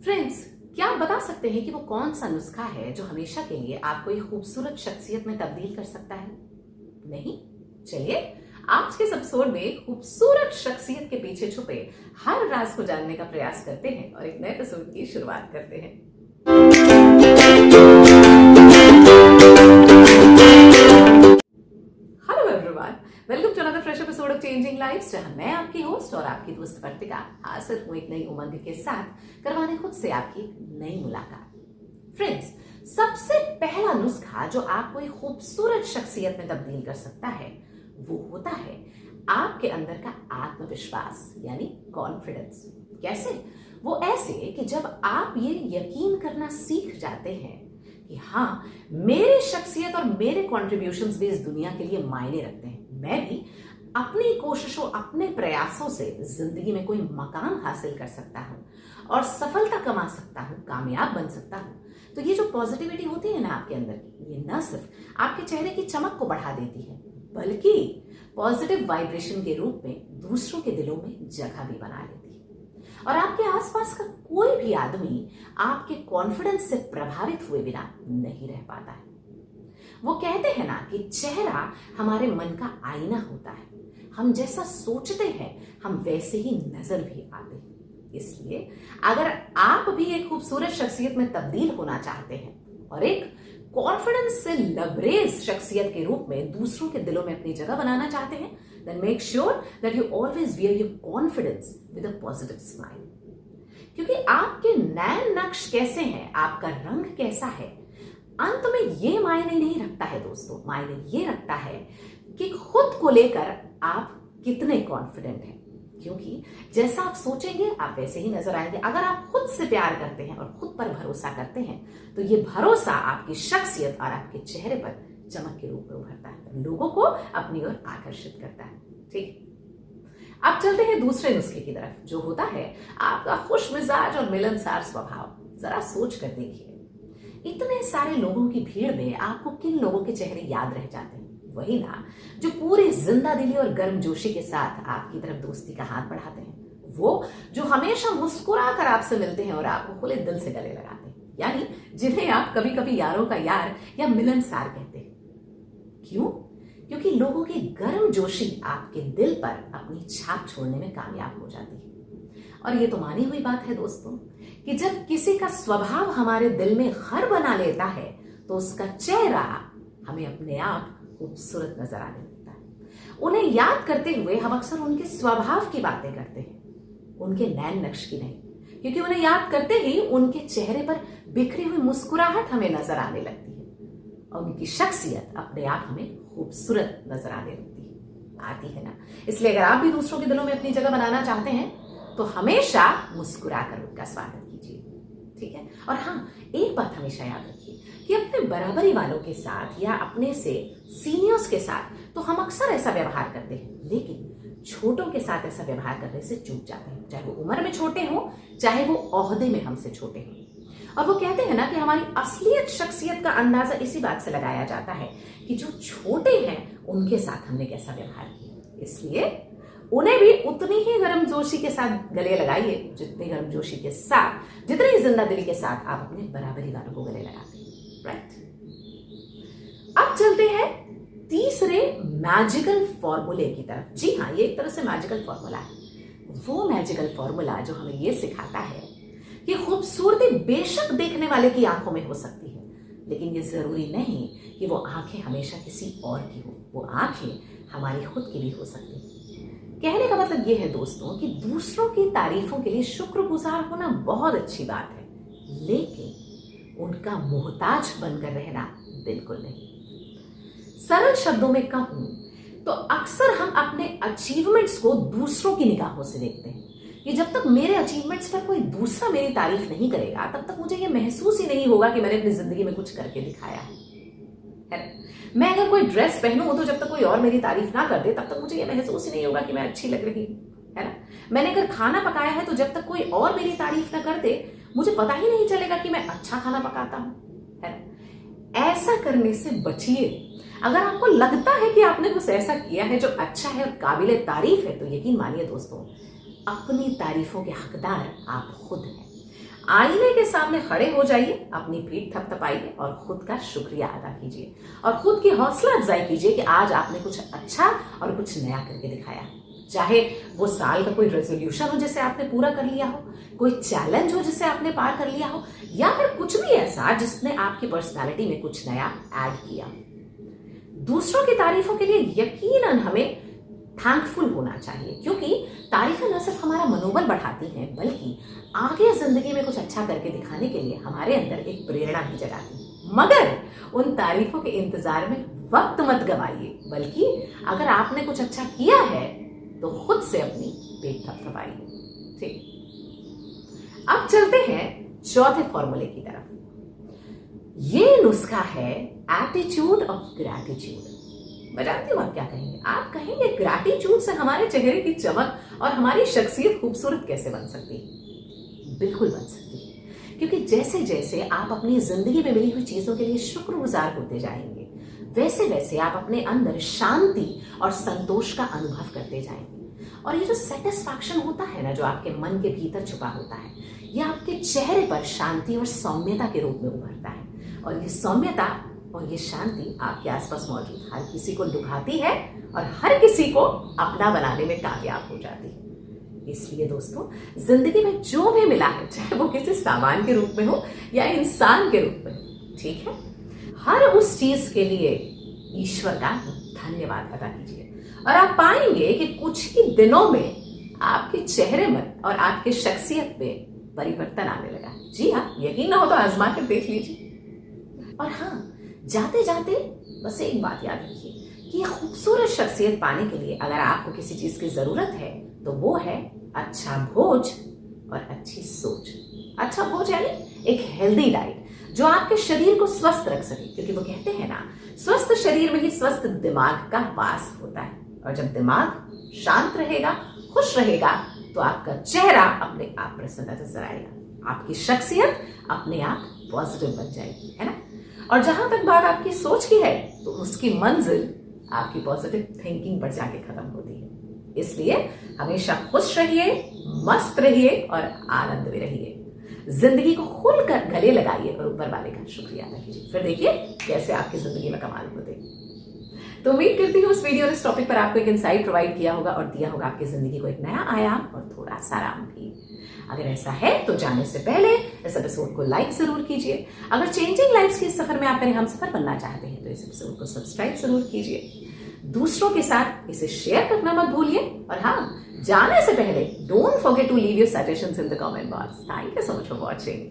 Friends, क्या आप बता सकते हैं कि वो कौन सा नुस्खा है जो हमेशा के लिए आपको एक खूबसूरत शख्सियत में तब्दील कर सकता है? नहीं? चलिए आज के इस एपिसोड में खूबसूरत शख्सियत के पीछे छुपे हर राज को जानने का प्रयास करते हैं और एक नए एपिसोड की शुरुआत करते हैं। Hello everyone, welcome to another fresh episode of changing lives, जहां मैं आपकी होस्ट और आपकी दोस्त वर्तिका हाजिर हूं एक नई उमंग के साथ करवाने खुद से आपकी नई मुलाकात। फ्रेंड्स, सबसे पहला नुस्खा जो आपको एक खूबसूरत शख्सियत में तब्दील कर सकता है वो होता है आपके अंदर का आत्मविश्वास यानी कॉन्फिडेंस। कैसे? वो ऐसे कि जब आप ये यकीन करना सीख जाते हैं कि हाँ, मेरी शख्सियत और मेरे कॉन्ट्रीब्यूशंस भी इस दुनिया के लिए मायने रखते हैं। मैं भी अपनी कोशिशों, अपने प्रयासों से जिंदगी में कोई मकाम हासिल कर सकता हूं और सफलता कमा सकता हूं, कामयाब बन सकता हूं। तो ये जो पॉजिटिविटी होती है ना आपके अंदर की, ये न सिर्फ आपके चेहरे की चमक को बढ़ा देती है बल्कि पॉजिटिव वाइब्रेशन के रूप में दूसरों के दिलों में जगह भी बना लेती है। और आपके आसपास का कोई भी आदमी आपके कॉन्फिडेंस से प्रभावित हुए बिना नहीं रह पाता है। वो कहते हैं ना कि चेहरा हमारे मन का आईना होता है। हम जैसा सोचते हैं हम वैसे ही नजर भी आते हैं। इसलिए अगर आप भी एक खूबसूरत शख्सियत में तब्दील होना चाहते हैं और एक कॉन्फिडेंस से लबरेज शख्सियत के रूप में दूसरों के दिलों में अपनी जगह बनाना चाहते हैं, then make sure that you always wear your confidence with a positive smile. क्योंकि आपके नैन नक्श कैसे हैं, आपका रंग कैसा है, अंत में ये मायने नहीं रखता है दोस्तों। मायने ये रखता है कि खुद को लेकर आप कितने कॉन्फिडेंट हैं। क्योंकि जैसा आप सोचेंगे आप वैसे ही नजर आएंगे। अगर आप खुद से प्यार करते हैं और खुद पर भरोसा करते हैं तो ये भरोसा आपकी शख्सियत और आपके चेहरे पर चमक के रूप में उभरता है, लोगों को अपनी ओर आकर्षित करता है। ठीक, अब चलते हैं दूसरे नुस्खे की तरफ, जो होता है आपका खुश मिजाज और मिलनसार स्वभाव। जरा सोच कर देखिए, इतने सारे लोगों की भीड़ में आपको किन लोगों के चेहरे याद रह जाते हैं? वही ना जो पूरी जिंदा दिली और गर्मजोशी के साथ आपकी तरफ दोस्ती का हाथ बढ़ाते हैं, वो जो हमेशा मुस्कुरा कर आपसे मिलते हैं और आपको खुले दिल से गले लगाते हैं, यानी जिन्हें आप कभी कभी यारों का यार या मिलनसार कहते हैं। क्यों? क्योंकि लोगों की गर्मजोशी आपके दिल पर अपनी छाप छोड़ने में कामयाब हो जाती है। और ये तो मानी हुई बात है दोस्तों कि जब किसी का स्वभाव हमारे दिल में घर बना लेता है तो उसका चेहरा हमें अपने आप खूबसूरत नजर आने लगता है। उन्हें याद करते हुए हम अक्सर उनके स्वभाव की बातें करते हैं, उनके नैन नक्श की नहीं, क्योंकि उन्हें याद करते ही उनके चेहरे पर बिखरी हुई मुस्कुराहट हमें नजर आने लगती है और उनकी शख्सियत अपने आप हमें खूबसूरत नजर आने लगती आती है ना। इसलिए अगर आप भी दूसरों के दिलों में अपनी जगह बनाना चाहते हैं तो हमेशा मुस्कुरा कर उनका स्वागत कीजिए। ठीक है? और हाँ, एक बात हमेशा याद रखिए कि अपने बराबरी वालों के साथ या अपने से सीनियर्स के साथ तो हम अक्सर ऐसा व्यवहार करते हैं, लेकिन छोटों के साथ ऐसा व्यवहार करने से चूक जाते हैं, चाहे वो उम्र में छोटे हों, चाहे वो ओहदे में हमसे छोटे हों। और वो कहते हैं ना कि हमारी असलियत शख्सियत का अंदाजा इसी बात से लगाया जाता है कि जो छोटे हैं उनके साथ हमने कैसा व्यवहार किया। इसलिए उन्हें भी उतनी ही गर्मजोशी के साथ गले लगाइए जितनी गर्मजोशी के साथ, जितनी जिंदा दिली के साथ आप अपने बराबरी वालों को गले लगाते हैं। राइट, अब चलते हैं तीसरे मैजिकल फॉर्मूले की तरफ। जी हाँ, ये एक तरह से मैजिकल फॉर्मूला है। वो मैजिकल फॉर्मूला जो हमें ये सिखाता है कि खूबसूरती बेशक देखने वाले की आंखों में हो सकती है, लेकिन ये जरूरी नहीं कि वो आंखें हमेशा किसी और की हो। वो आंखें हमारी खुद की भी हो सकती है। कहने का मतलब ये है दोस्तों कि दूसरों की तारीफों के लिए शुक्रगुजार होना बहुत अच्छी बात है, लेकिन उनका मोहताज बनकर रहना बिल्कुल नहीं। सरल शब्दों में कहूं तो अक्सर हम अपने अचीवमेंट्स को दूसरों की निगाहों से देखते हैं कि जब तक मेरे अचीवमेंट्स पर कोई दूसरा मेरी तारीफ नहीं करेगा तब तक मुझे ये महसूस ही नहीं होगा कि मैंने अपनी जिंदगी में कुछ करके दिखाया है ना? मैं अगर कोई ड्रेस पहनूं तो जब तक कोई और मेरी तारीफ ना कर दे तब तक मुझे ये महसूस ही नहीं होगा कि मैं अच्छी लग रही हूं, है ना? मैंने अगर खाना पकाया है तो जब तक कोई और मेरी तारीफ ना कर दे मुझे पता ही नहीं चलेगा कि मैं अच्छा खाना पकाता हूं, है ना? ऐसा करने से बचिए। अगर आपको लगता है कि आपने कुछ ऐसा किया है जो अच्छा है और काबिले तारीफ है तो यकीन मानिए दोस्तों, अपनी तारीफों के हकदार आप खुद हैं। आईने के सामने खड़े हो जाइए, अपनी पीठ थपथपाइए और खुद का शुक्रिया अदा कीजिए और खुद की हौसला अफजाई कीजिए कि आज आपने कुछ अच्छा और कुछ नया करके दिखाया। चाहे वो साल का कोई रेजोल्यूशन हो जिसे आपने पूरा कर लिया हो, कोई चैलेंज हो जिसे आपने पार कर लिया हो, या फिर कुछ भी ऐसा जिसने आपकी पर्सनालिटी में कुछ नया ऐड किया। दूसरों की तारीफों के लिए यकीनन हमें थैंकफुल होना चाहिए, क्योंकि तारीफें न सिर्फ हमारा मनोबल बढ़ाती हैं बल्कि आगे जिंदगी में कुछ अच्छा करके दिखाने के लिए हमारे अंदर एक प्रेरणा भी जगाती है। मगर उन तारीफों के इंतजार में वक्त मत गवाइए, बल्कि अगर आपने कुछ अच्छा किया है तो खुद से अपनी पेट थपथपाइए। ठीक, अब चलते हैं चौथे फॉर्मूले की तरफ। ये नुस्खा है एटीट्यूड ऑफ ग्रैटिट्यूड। मैं जानती हूं आप क्या कहेंगे। आप कहेंगे ग्रैटिट्यूड से हमारे चेहरे की चमक और हमारी शख्सियत खूबसूरत कैसे बन सकती है? बिल्कुल बन सकती है, क्योंकि जैसे जैसे आप अपनी जिंदगी में मिली हुई चीजों के लिए शुक्रगुजार होते जाएंगे, वैसे वैसे आप अपने अंदर शांति और संतोष का अनुभव करते जाएंगे। और ये जो सेटिस्फैक्शन होता है ना, जो आपके मन के भीतर छुपा होता है, ये आपके चेहरे पर शांति और सौम्यता के रूप में उभरता है। और ये सौम्यता और ये शांति आपके आसपास मौजूद हर किसी को लुभाती है और हर किसी को अपना बनाने में कामयाब हो जाती है। इसलिए दोस्तों, जिंदगी में जो भी मिला है, चाहे वो किसी सामान के रूप में हो या इंसान के रूप में, ठीक है, हर उस चीज के लिए ईश्वर का धन्यवाद अदा कीजिए और आप पाएंगे कि कुछ ही दिनों में आपके चेहरे में और आपके शख्सियत में परिवर्तन आने लगा। जी हाँ, यकीन ना हो तो आजमा कर देख लीजिए। और हाँ, जाते जाते बस एक बात याद रखिए कि ये खूबसूरत शख्सियत पाने के लिए अगर आपको किसी चीज की जरूरत है तो वो है अच्छा भोज और अच्छी सोच। अच्छा भोज यानी एक हेल्दी डाइट जो आपके शरीर को स्वस्थ रख सके, क्योंकि वो कहते हैं ना, स्वस्थ शरीर में ही स्वस्थ दिमाग का वास होता है। और जब दिमाग शांत रहेगा, खुश रहेगा, तो आपका चेहरा अपने आप प्रसन्न नजर आएगा, आपकी शख्सियत अपने आप पॉजिटिव बन जाएगी, है ना। और जहां तक बात आपकी सोच की है, तो उसकी मंजिल आपकी पॉजिटिव थिंकिंग पर जाके खत्म होती है। इसलिए हमेशा खुश रहिए, मस्त रहिए और आनंद में रहिए। जिंदगी को खुलकर गले लगाइए और ऊपर वाले का शुक्रिया अदा कीजिए, फिर देखिए कैसे आपकी जिंदगी में कमाल होते हैं। तो उम्मीद करती हूँ इस वीडियो ने इस टॉपिक पर आपको एक इंसाइट प्रोवाइड किया होगा और दिया होगा आपकी जिंदगी को एक नया आयाम और थोड़ा सा आराम भी। अगर ऐसा है तो जाने से पहले इस एपिसोड को लाइक जरूर कीजिए। अगर चेंजिंग लाइफ्स के इस सफर में आप मेरे हम सफर बनना चाहते हैं तो इस एपिसोड को सब्सक्राइब जरूर कीजिए। दूसरों के साथ इसे शेयर करना मत भूलिए। और हाँ, जाने से पहले don't forget to leave your suggestions in the comment box. Thank you so much for watching.